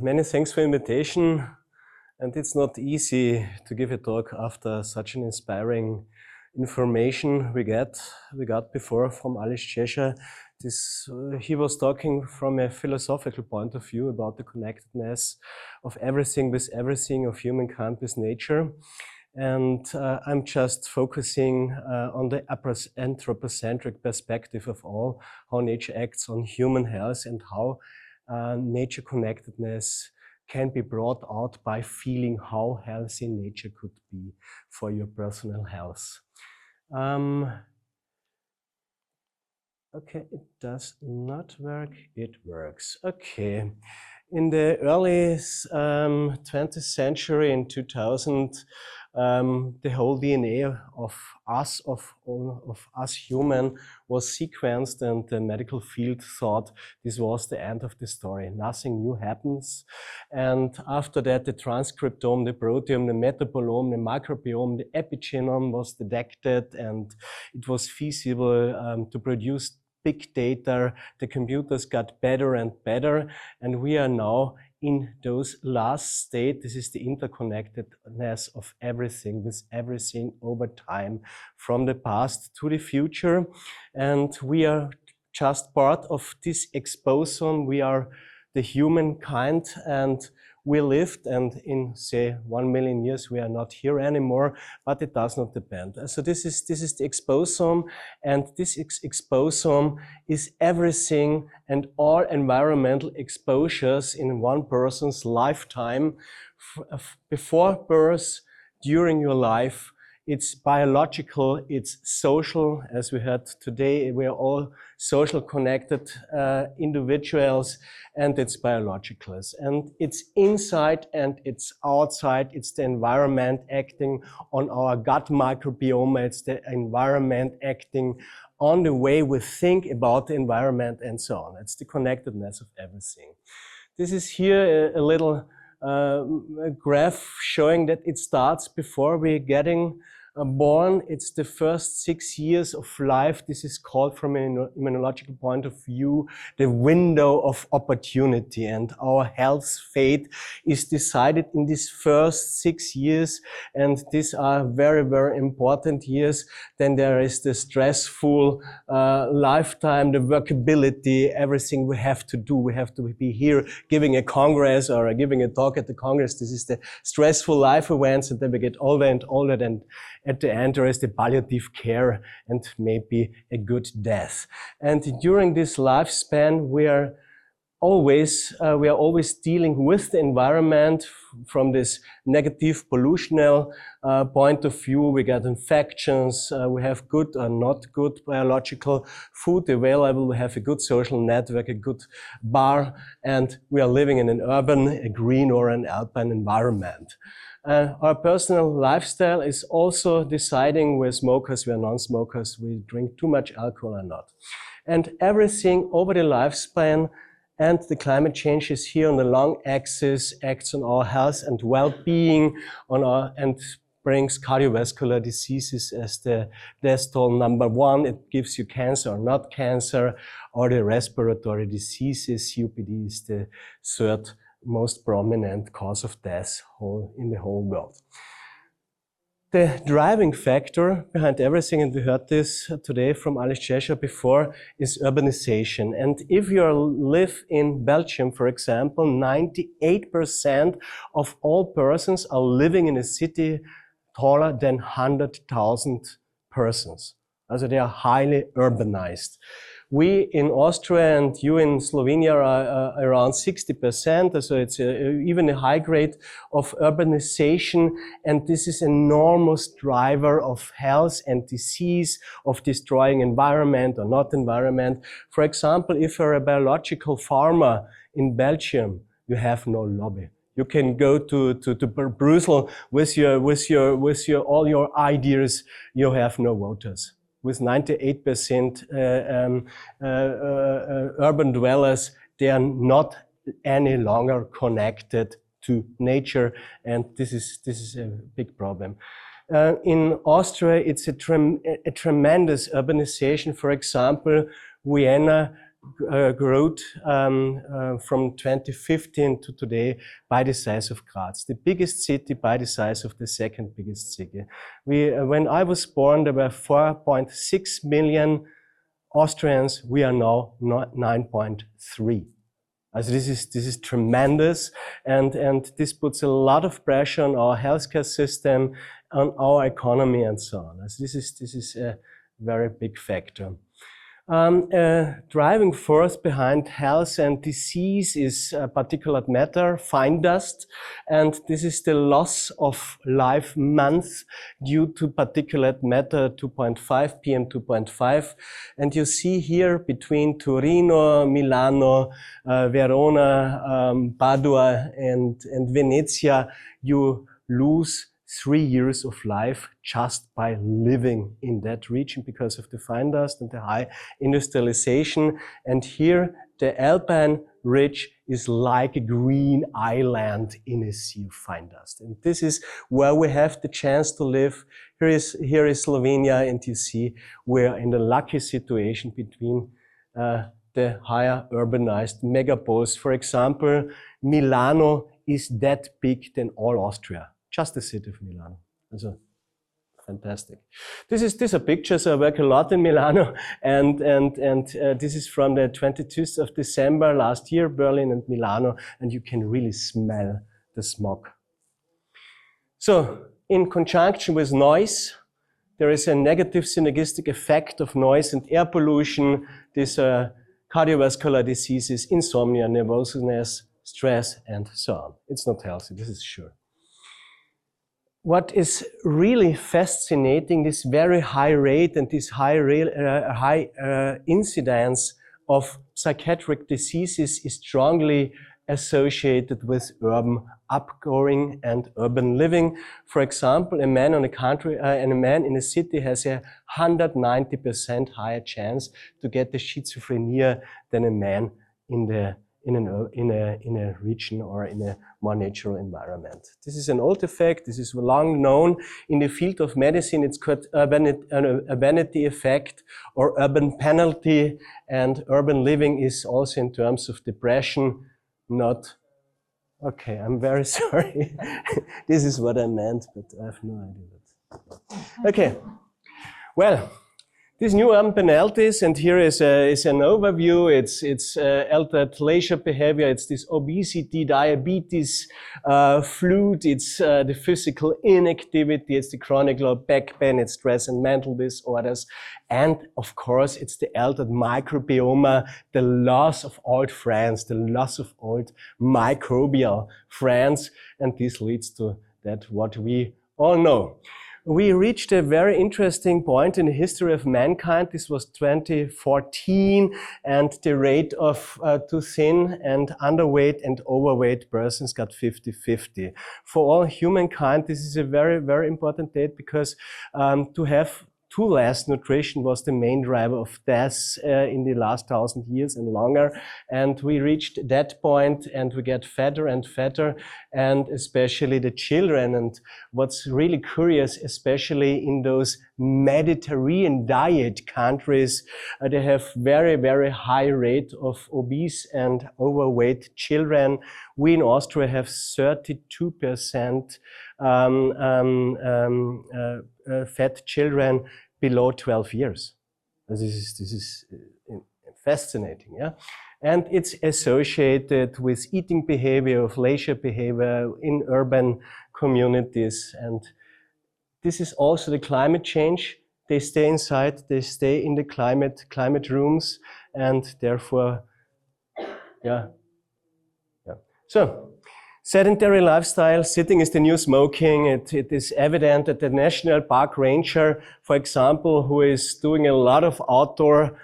Many thanks for invitation, and it's not easy to give a talk after such an inspiring information we got before from Ales Češa. He was talking from a philosophical point of view about the connectedness of everything with everything, of humankind with nature. And I'm just focusing on the anthropocentric perspective of all, how nature acts on human health and how nature connectedness can be brought out by feeling how healthy nature could be for your personal health. Okay, it does not work. It works. Okay. In the early 20th century, in 2000, the whole DNA of us human was sequenced, and the medical field thought this was the end of the story. Nothing new happens. And after that, the transcriptome, the proteome, the metabolome, the microbiome, the epigenome was detected, and it was feasible to produce big data. The computers got better and better, and we are now in those last state. This is the interconnectedness of everything, with everything over time, from the past to the future. And we are just part of this exposome. We are the humankind, and we lived, and in say 1 million years we are not here anymore, but it does not depend. So this is the exposome, and this exposome is everything and all environmental exposures in one person's lifetime, before birth, during your life. It's biological, it's social, as we heard today. We are all social connected individuals, and it's biological. And it's inside and it's outside. It's the environment acting on our gut microbiome. It's the environment acting on the way we think about the environment and so on. It's the connectedness of everything. This is here a little graph showing that it starts before we're getting born. It's the first 6 years of life. This is called, from an immunological point of view, the window of opportunity, and our health fate is decided in these first 6 years, and these are very, very important years. Then there is the stressful lifetime, the workability, everything we have to do. We have to be here giving a congress or giving a talk at the congress. This is the stressful life events, and then we get older and older, and at the end there is the palliative care and maybe a good death. And during this lifespan we are always dealing with the environment from this negative pollutional point of view. We get infections, we have good or not good biological food available, we have a good social network, a good bar, and we are living in an urban, a green or an alpine environment. Our personal lifestyle is also deciding. We're smokers, we're non-smokers, we drink too much alcohol or not. And everything over the lifespan, and the climate change is here on the long axis, acts on our health and well-being, and brings cardiovascular diseases as the death toll #1. It gives you cancer or not cancer, or the respiratory diseases. COPD is the third most prominent cause of death in the whole world. The driving factor behind everything, and we heard this today from Ales Češa before, is urbanization. And if you live in Belgium, for example, 98% of all persons are living in a city taller than 100,000 persons. Also they are highly urbanized. We in Austria and you in Slovenia are around 60%, so it's even a high rate of urbanization, and this is an enormous driver of health and disease, of destroying environment or not environment. For example, if you're a biological farmer in Belgium, you have no lobby. You can go to Brussels with all your ideas, you have no voters. With 98% urban dwellers, they are not any longer connected to nature, and this is a big problem. In Austria, it's a tremendous urbanization. For example, Vienna growth from 2015 to today by the size of Graz, the biggest city by the size of the second biggest city. When I was born, there were 4.6 million Austrians. We are now 9.3. Also this is tremendous, and this puts a lot of pressure on our healthcare system, on our economy, and so on. Also this is a very big factor. Driving force behind health and disease is particulate matter, fine dust, and this is the loss of life months due to particulate matter 2.5, PM 2.5. And you see here between Torino, Milano, Verona, Padua, and Venezia, you lose 3 years of life just by living in that region because of the fine dust and the high industrialization. And here the Alpine ridge is like a green island in a sea of fine dust. And this is where we have the chance to live. Here is Slovenia, and you see we're in the lucky situation between the higher urbanized megapoles. For example, Milano is that big than all Austria. Just the city of Milano. Also, fantastic. These are pictures. I work a lot in Milano, and this is from the 22nd of December last year, Berlin and Milano, and you can really smell the smog. So, in conjunction with noise, there is a negative synergistic effect of noise and air pollution. These are cardiovascular diseases, insomnia, nervousness, stress, and so on. It's not healthy, this is sure. What is really fascinating, this very high rate and this high incidence of psychiatric diseases is strongly associated with urban upgrowing and urban living. For example, a man in a city has a 190% higher chance to get the schizophrenia than a man in a region or in a more natural environment. This is an old effect. This is long known in the field of medicine. It's called urbanity effect or urban penalty, and urban living is also in terms of depression not. Okay, I'm very sorry. This is what I meant, but I have no idea. Okay, well. These new urban penalties, and here is an overview. It's altered leisure behavior. It's this obesity, diabetes, flu. It's the physical inactivity. It's the chronic low back pain. It's stress and mental disorders, and of course, it's the altered microbiome, the loss of old friends, the loss of old microbial friends, and this leads to that what we all know. We reached a very interesting point in the history of mankind. This was 2014, and the rate of too thin and underweight and overweight persons got 50-50. For all humankind, this is a very, very important date because to have too less nutrition was the main driver of deaths in the last 1,000 years and longer. And we reached that point, and we get fatter and fatter, and especially the children. And what's really curious, especially in those Mediterranean diet countries, they have very, very high rate of obese and overweight children. We in Austria have 32% fat children below 12 years. This is fascinating, yeah? And it's associated with eating behavior, of leisure behavior in urban communities. And this is also the climate change. They stay inside, they stay in the climate rooms, and therefore, yeah. So, sedentary lifestyle, sitting is the new smoking. It is evident that the national park ranger, for example, who is doing a lot of outdoor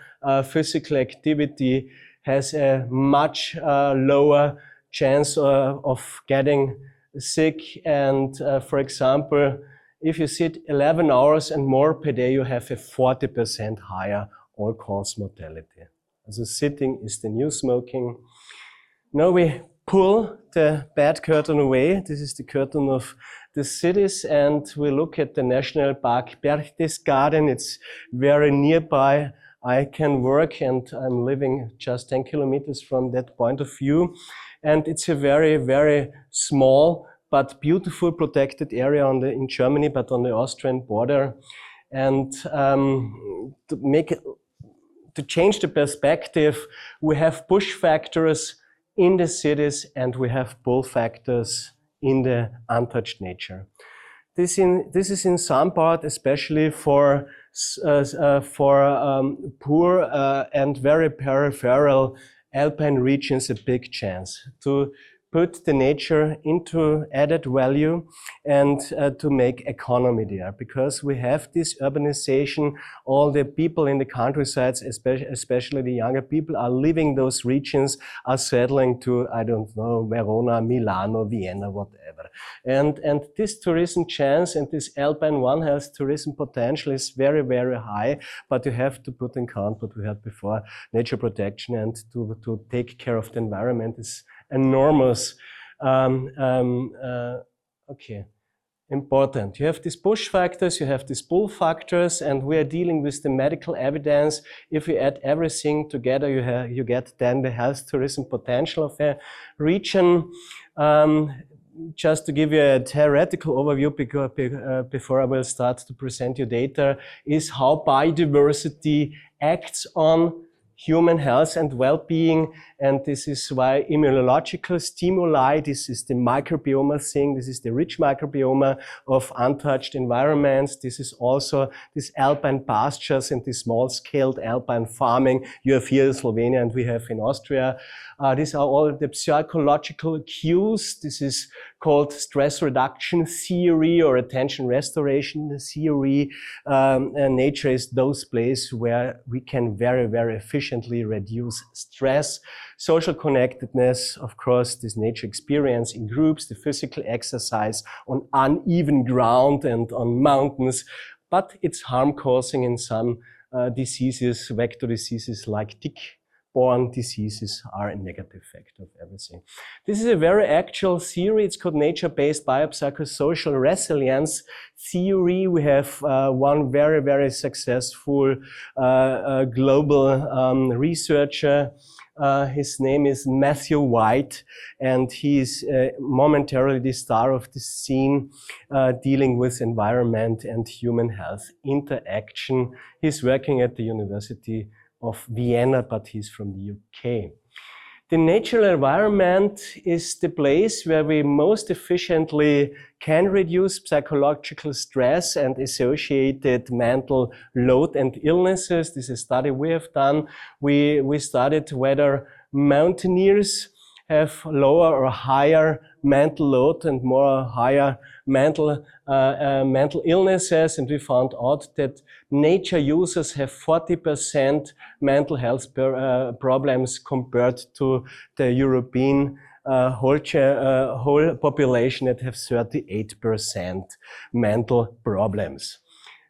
physical activity, has a much lower chance of getting sick. And for example, if you sit 11 hours and more per day, you have a 40% higher all-cause mortality. So sitting is the new smoking. Now we pull the bad curtain away. This is the curtain of the cities, and we look at the national park Berchtesgaden. It's very nearby I can work, and I'm living just 10 kilometers from that point of view. And it's a very, very small but beautiful protected area in Germany, but on the Austrian border. And to change the perspective, we have bush factors in the cities and we have pull factors in the untouched nature. This is in some part, especially for poor and very peripheral Alpine regions, a big chance to put the nature into added value and to make economy there, because we have this urbanization. All the people in the countrysides, especially the younger people, are leaving those regions, are settling to, I don't know, Verona, Milano, Vienna, whatever. And this tourism chance and this Alpine One Health tourism potential is very, very high, but you have to put in count what we had before, nature protection, and to take care of the environment is enormous. Important. You have these push factors, you have these pull factors, and we are dealing with the medical evidence. If you add everything together, you get then the health tourism potential of a region. Just to give you a theoretical overview before I will start to present you data, is how biodiversity acts on human health and well-being, and this is why immunological stimuli, this is the microbiome thing, this is the rich microbiome of untouched environments, this is also these alpine pastures and this small-scaled alpine farming you have here in Slovenia and we have in Austria. These are all the psychological cues. This is called stress reduction theory or attention restoration theory. Nature is those places where we can very, very efficiently reduce stress. Social connectedness, of course, this nature experience in groups, the physical exercise on uneven ground and on mountains, but it's harm-causing in some diseases, vector diseases like tick-borne diseases are a negative factor of everything. This is a very actual theory. It's called nature-based biopsychosocial resilience theory. We have one very, very successful global researcher. His name is Matthew White, and he is momentarily the star of the scene, dealing with environment and human health interaction. He's working at the University of Vienna, but he's from the UK. The natural environment is the place where we most efficiently can reduce psychological stress and associated mental load and illnesses. This is a study we have done. We studied whether mountaineers have lower or higher mental load and higher mental illnesses, and we found out that nature users have 40% mental health problems compared to the European whole population that have 38% mental problems.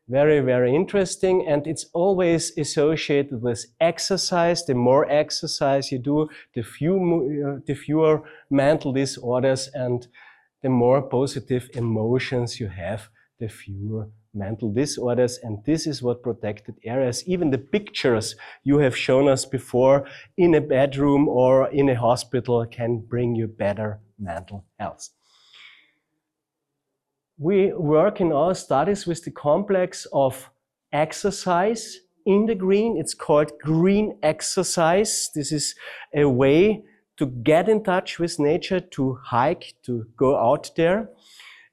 Very, very interesting, and it's always associated with exercise. The more exercise you do, the fewer mental disorders, and the more positive emotions you have, the fewer mental disorders. And this is what protected areas, even the pictures you have shown us before in a bedroom or in a hospital, can bring you better mental health. We work in our studies with the complex of exercise in the green. It's called green exercise. This is a way to get in touch with nature, to hike, to go out there.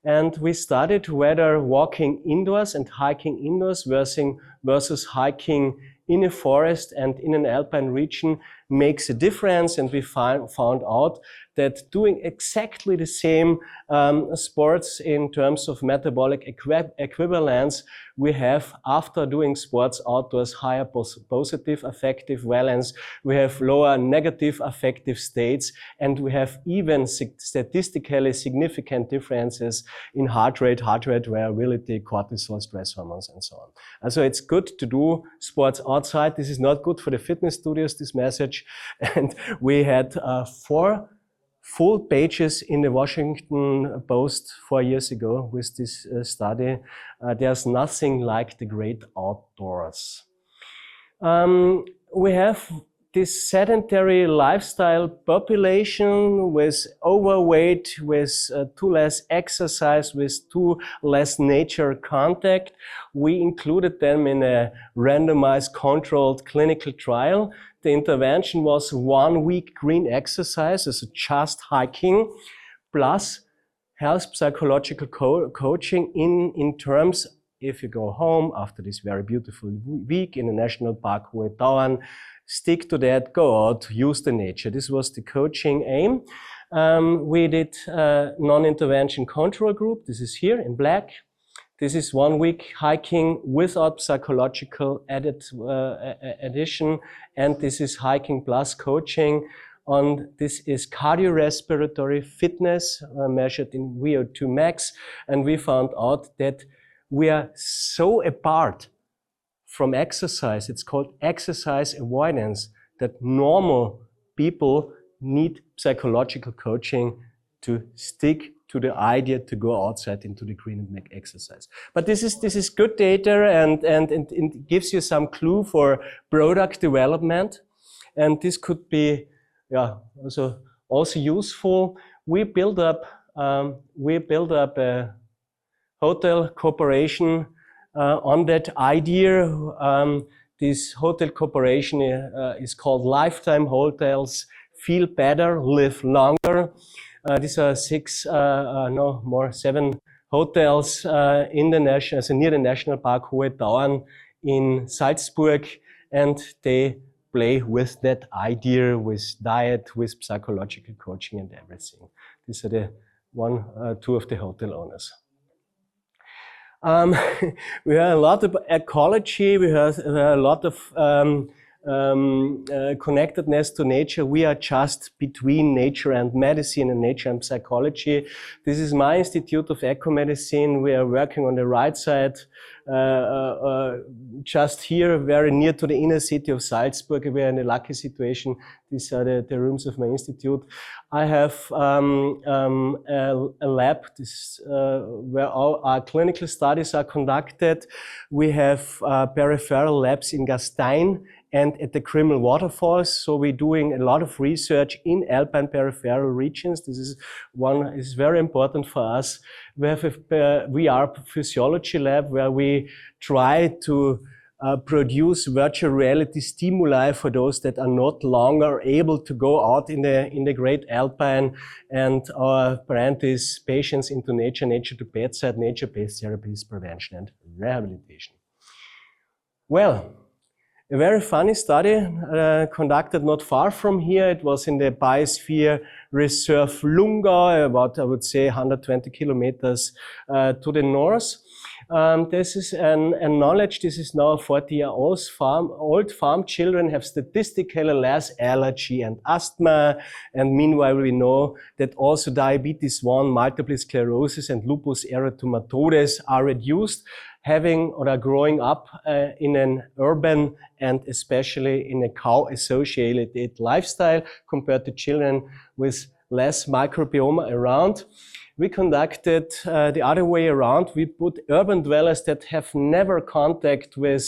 And we studied whether walking indoors and hiking indoors versus hiking in a forest and in an alpine region makes a difference. And we found out that doing exactly the same sports in terms of metabolic equivalence, we have, after doing sports outdoors, higher positive affective valence, we have lower negative affective states, and we have even statistically significant differences in heart rate variability, cortisol, stress hormones, and so on. So it's good to do sports outside. This is not good for the fitness studios, this message. And we had 4 full pages in the Washington Post 4 years ago with this study. There's nothing like the great outdoors. We have this sedentary lifestyle population with overweight, with too less exercise, with too less nature contact. We included them in a randomized controlled clinical trial. The intervention was 1 week green exercise, so just hiking, plus health psychological coaching in terms, if you go home after this very beautiful week in the national park, stick to that, go out, use the nature. This was the coaching aim. We did a non-intervention control group. This is here in black. This is 1 week hiking without psychological addition. And this is hiking plus coaching. This is cardiorespiratory fitness measured in VO2 max. And we found out that we are so apart from exercise, it's called exercise avoidance, that normal people need psychological coaching to stick to the idea to go outside into the green and make exercise. But this is good data and it gives you some clue for product development. And this could be also useful. We build up a hotel corporation on that idea. This hotel corporation is called Lifetime Hotels. Feel better, live longer. These are 7 hotels in the national, near the national park Hohe Tauern in Salzburg, and they play with that idea, with diet, with psychological coaching and everything. These are the two of the hotel owners. We have a lot of ecology, we have a lot of connectedness to nature. We are just between nature and medicine and nature and psychology. This is my Institute of Ecomedicine. We are working on the right side, just here, very near to the inner city of Salzburg. We are in a lucky situation. These are the rooms of my institute. I have a lab where all our clinical studies are conducted. We have peripheral labs in Gastein and at the Krimmel waterfalls. So we're doing a lot of research in Alpine peripheral regions. This is very important for us. We have a VR physiology lab where we try to produce virtual reality stimuli for those that are not longer able to go out in the great Alpine, and our brand is patients into nature, nature to bedside, nature-based therapies, prevention and rehabilitation. Well, a very funny study conducted not far from here. It was in the Biosphere Reserve Lungau, about, I would say, 120 kilometers to the north. This is a knowledge. This is now 40-year-old farm children have statistically less allergy and asthma. And meanwhile, we know that also diabetes 1, multiple sclerosis, and lupus erythematodes are reduced, having or are growing up in an urban and especially in a cow-associated lifestyle compared to children with less microbiome around. We conducted the other way around. We put urban dwellers that have never contact with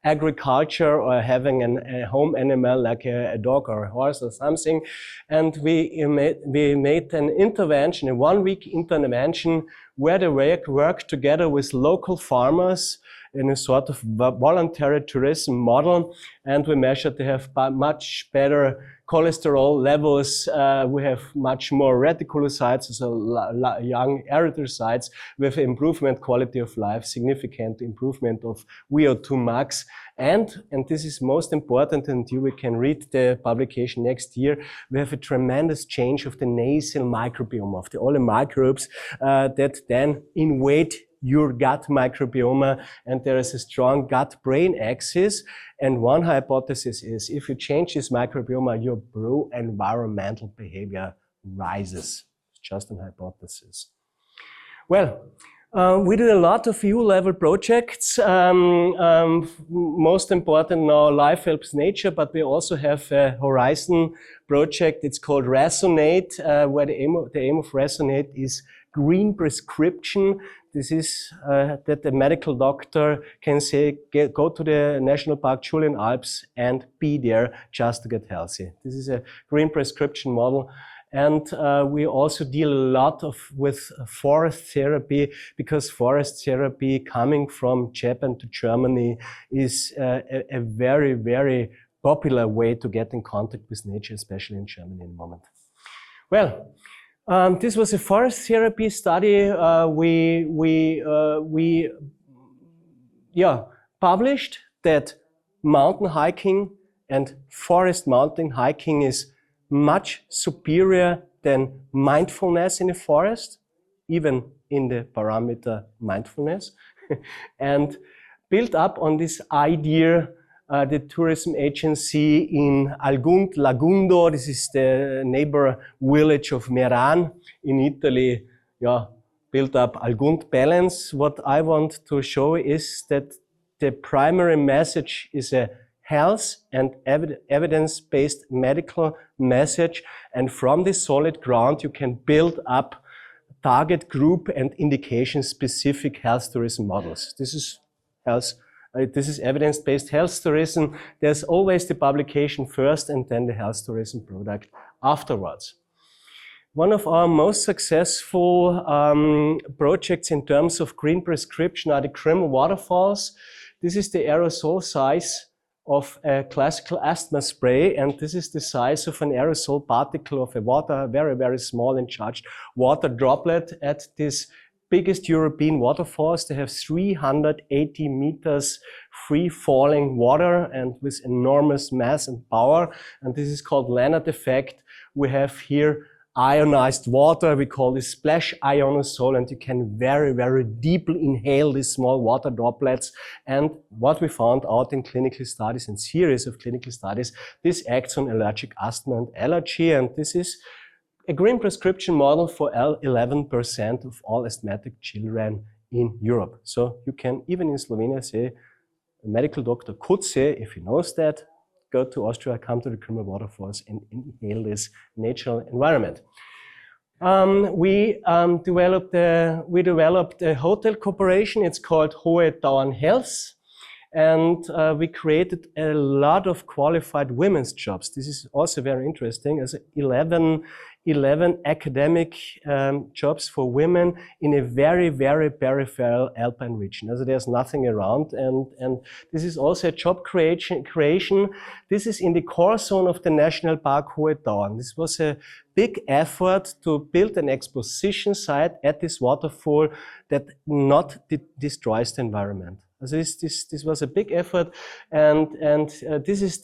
agriculture or having a home animal like a dog or a horse or something. And we made an intervention, a 1-week intervention, where they work together with local farmers in a sort of voluntary tourism model. And we measured they have much better cholesterol levels. We have much more reticulocytes, so young erythrocytes, with improvement quality of life, significant improvement of VO2 max. And this is most important, and we can read the publication next year, we have a tremendous change of the nasal microbiome, of all the microbes that then invade your gut microbiome, and there is a strong gut-brain axis. And one hypothesis is if you change this microbiome, your pro-environmental behavior rises. It's just an hypothesis. Well, We did a lot of EU-level projects. Most important now, Life Helps Nature, but we also have a Horizon project. It's called Resonate, where the aim of Resonate is green prescription. This is that the medical doctor can say, go to the National Park Julian Alps and be there just to get healthy. This is a green prescription model. And we also deal a lot with forest therapy, because forest therapy coming from Japan to Germany is a very, very popular way to get in contact with nature, especially in Germany at the moment. Well, this was a forest therapy study we published that mountain hiking and forest mountain hiking is much superior than mindfulness in the forest, even in the parameter mindfulness. And built up on this idea, the tourism agency in Lagundo, this is the neighbor village of Meran in Italy, built up Algund Balance. What I want to show is that the primary message is a health and evidence-based medical message, and from this solid ground you can build up target group and indication-specific health tourism models. This is evidence-based health tourism. There's always the publication first and then the health tourism product afterwards. One of our most successful projects in terms of green prescription are the Grimmel waterfalls. This is the aerosol size of a classical asthma spray, and this is the size of an aerosol particle of a water, very, very small and charged water droplet at this biggest European waterfalls. They have 380 meters free-falling water and with enormous mass and power, and this is called Leonard effect. We have here ionized water, we call this splash ionosol, and you can very, very deeply inhale these small water droplets. And what we found out in clinical studies and series of clinical studies, this acts on allergic asthma and allergy, and this is a green prescription model for 11% of all asthmatic children in Europe. So you can even in Slovenia say, a medical doctor could say, if he knows that, go to Austria, come to the Grimmel waterfalls and inhale this natural environment. We developed a hotel corporation. It's called Hohe Tauern Health. And we created a lot of qualified women's jobs. This is also very interesting, as 11 academic jobs for women in a very, very peripheral Alpine region. Also, there's nothing around, and this is also a job creation. This is in the core zone of the National Park Hohe Tauern. This was a big effort to build an exposition site at this waterfall that not destroys the environment. So this was a big effort, and this is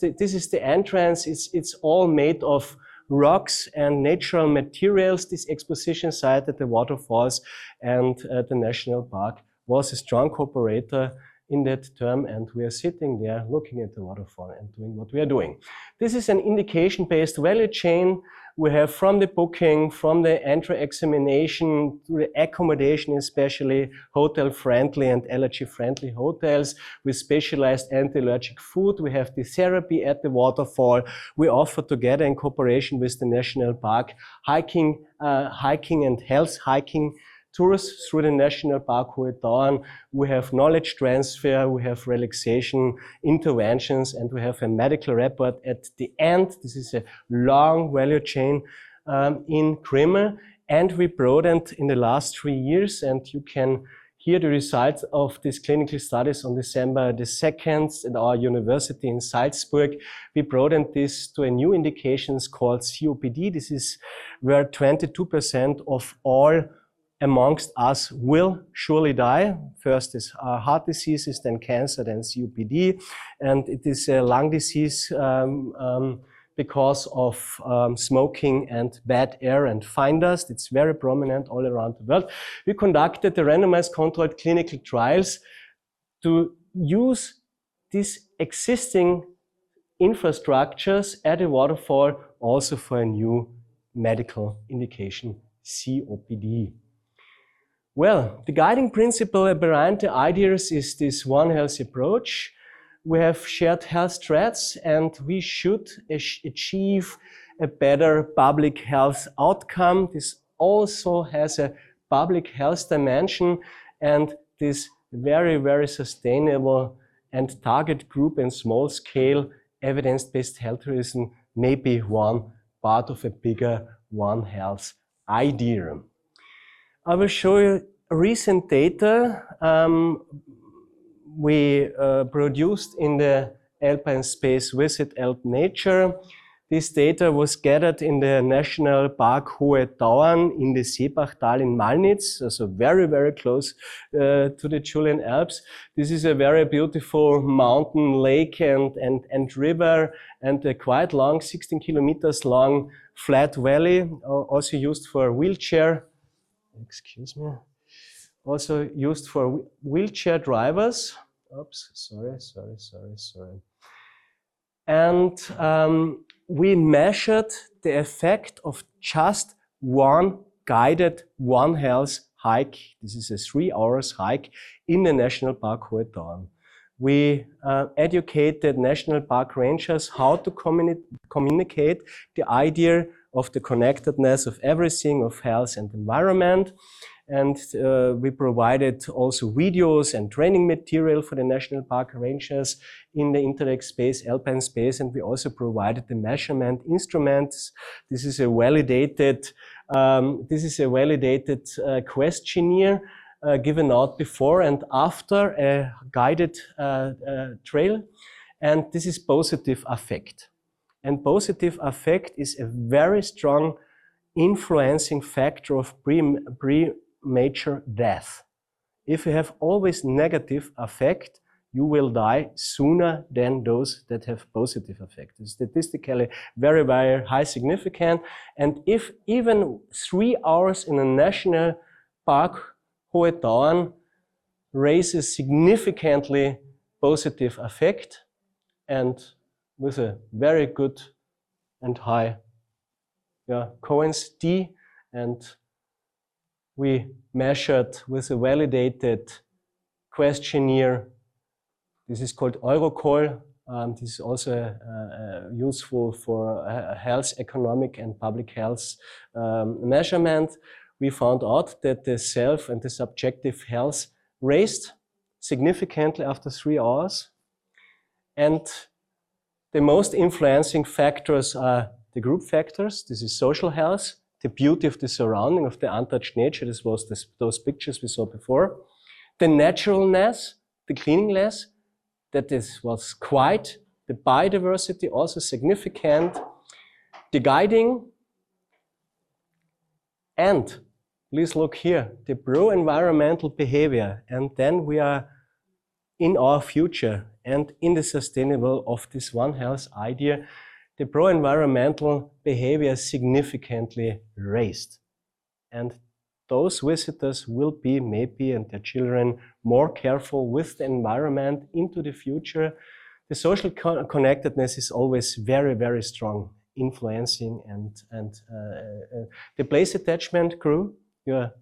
the entrance. It's all made of rocks and natural materials. This exposition site at the waterfalls, and the national park was a strong cooperator in that term, and we are sitting there looking at the waterfall and doing what we are doing. This is an indication-based value chain. We have from the booking, from the entry examination to the accommodation, especially hotel-friendly and allergy-friendly hotels with specialized anti-allergic food. We have the therapy at the waterfall. We offer together in cooperation with the national park hiking and health hiking tours through the National Park Hohe Tauern. We have knowledge transfer, we have relaxation interventions, and we have a medical report at the end. This is a long value chain in Grimmel, and we broadened in the last 3 years, and you can hear the results of these clinical studies on December the 2nd at our university in Salzburg. We broadened this to a new indications called COPD. This is where 22% of all amongst us will surely die. First is heart diseases, then cancer, then COPD. And it is a lung disease because of smoking and bad air and fine dust. It's very prominent all around the world. We conducted the randomized controlled clinical trials to use these existing infrastructures at a waterfall also for a new medical indication, COPD. Well, the guiding principle behind the ideas is this One Health approach. We have shared health threats and we should achieve a better public health outcome. This also has a public health dimension, and this very, very sustainable and target group and small scale evidence-based health tourism may be one part of a bigger One Health idea. I will show you recent data we produced in the Alpine Space Visit Alp Nature. This data was gathered in the National Park Hohe Tauern in the Seebachtal in Malnitz, so very, very close to the Julian Alps. This is a very beautiful mountain, lake and river, and a quite long, 16 kilometers long flat valley, also used for wheelchair. Excuse me. Also used for wheelchair drivers. Oops, sorry. And we measured the effect of just one guided One Health hike. This is a 3 hours hike in the National Park Hohe Tauern. We educated national park rangers how to communicate the idea of the connectedness of everything, of health and environment. And we provided also videos and training material for the national park rangers in the Interreg space, Alpine space, and we also provided the measurement instruments. This is a validated questionnaire given out before and after a guided trail, and this is positive affect. And positive affect is a very strong influencing factor of premature death. If you have always negative affect, you will die sooner than those that have positive affect. It's statistically very, very high significant. And if even 3 hours in a national park, Hohe Tauern, raises significantly positive affect, and with a very good and high Cohen's D, and we measured with a validated questionnaire. This is called Eurocall. This is also useful for health, economic and public health measurement. We found out that the self and the subjective health raised significantly after 3 hours. And the most influencing factors are the group factors. This is social health, the beauty of the surrounding, of the untouched nature. This was those pictures we saw before. The naturalness, the cleanliness, that was quite. The biodiversity, also significant. The guiding. And please look here, the pro-environmental behavior. And then we are in our future and in the sustainable of this One Health idea, the pro-environmental behavior significantly raised. And those visitors will be maybe, and their children, more careful with the environment into the future. The social connectedness is always very, very strong, influencing, and the place attachment grew. You're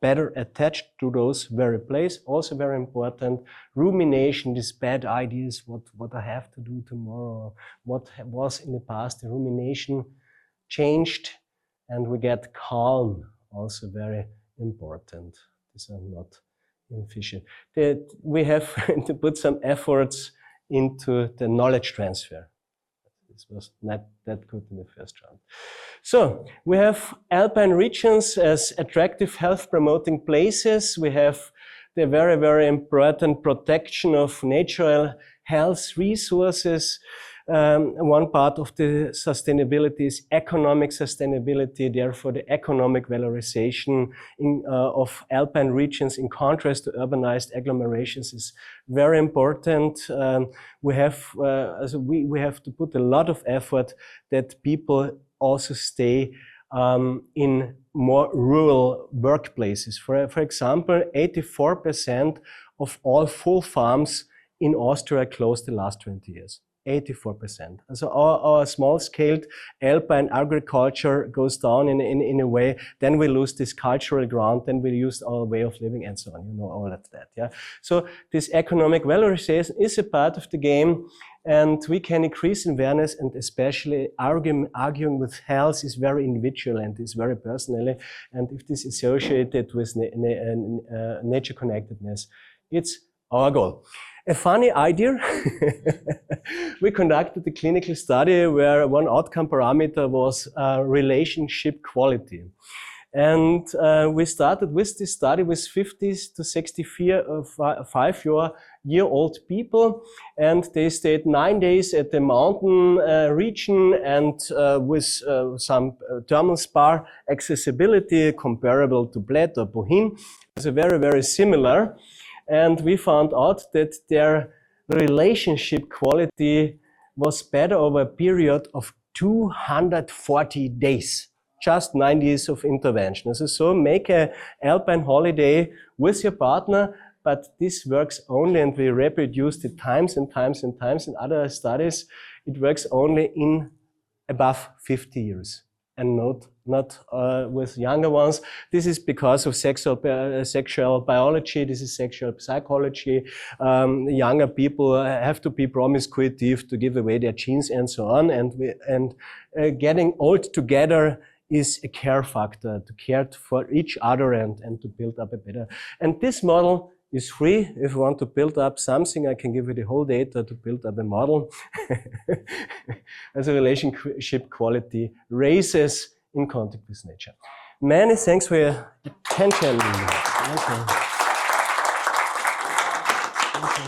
better attached to those very place, also very important. Rumination, these bad ideas, what I have to do tomorrow, what was in the past, the rumination changed, and we get calm, also very important. These are not inefficient. We have to put some efforts into the knowledge transfer. This was not that good in the first round. So we have Alpine regions as attractive health promoting places. We have the very, very important protection of natural health resources. One part of the sustainability is economic sustainability. Therefore, the economic valorization of Alpine regions in contrast to urbanized agglomerations is very important. We have to put a lot of effort that people also stay in more rural workplaces. For example, 84% of all full farms in Austria closed the last 20 years. 84%. So our small-scaled alpine agriculture goes down in a way, then we lose this cultural ground, then we lose our way of living and so on, you know, all of that, yeah. So this economic valorization is a part of the game, and we can increase awareness, and especially arguing with health is very individual and is very personally, and if this is associated with nature connectedness, it's our goal. A funny idea, we conducted a clinical study where one outcome parameter was relationship quality. And we started with this study with 50 to 65-year-old people, and they stayed 9 days at the mountain region and with some thermal spa accessibility comparable to Bled or Bohinj. It's very, very similar. And we found out that their relationship quality was better over a period of 240 days. Just 9 days of intervention. So make an alpine holiday with your partner, but this works only, and we reproduced it times and times and times in other studies, it works only in above 50 years. And not with younger ones. This is because of sexual biology. This is sexual psychology. Younger people have to be promiscuous to give away their genes and so on. And getting old together is a care factor to care for each other and to build up a better. And this model is free. If you want to build up something, I can give you the whole data to build up a model. As a relationship quality raises in contact with nature. Many thanks for your attention. Thank you. Thank you.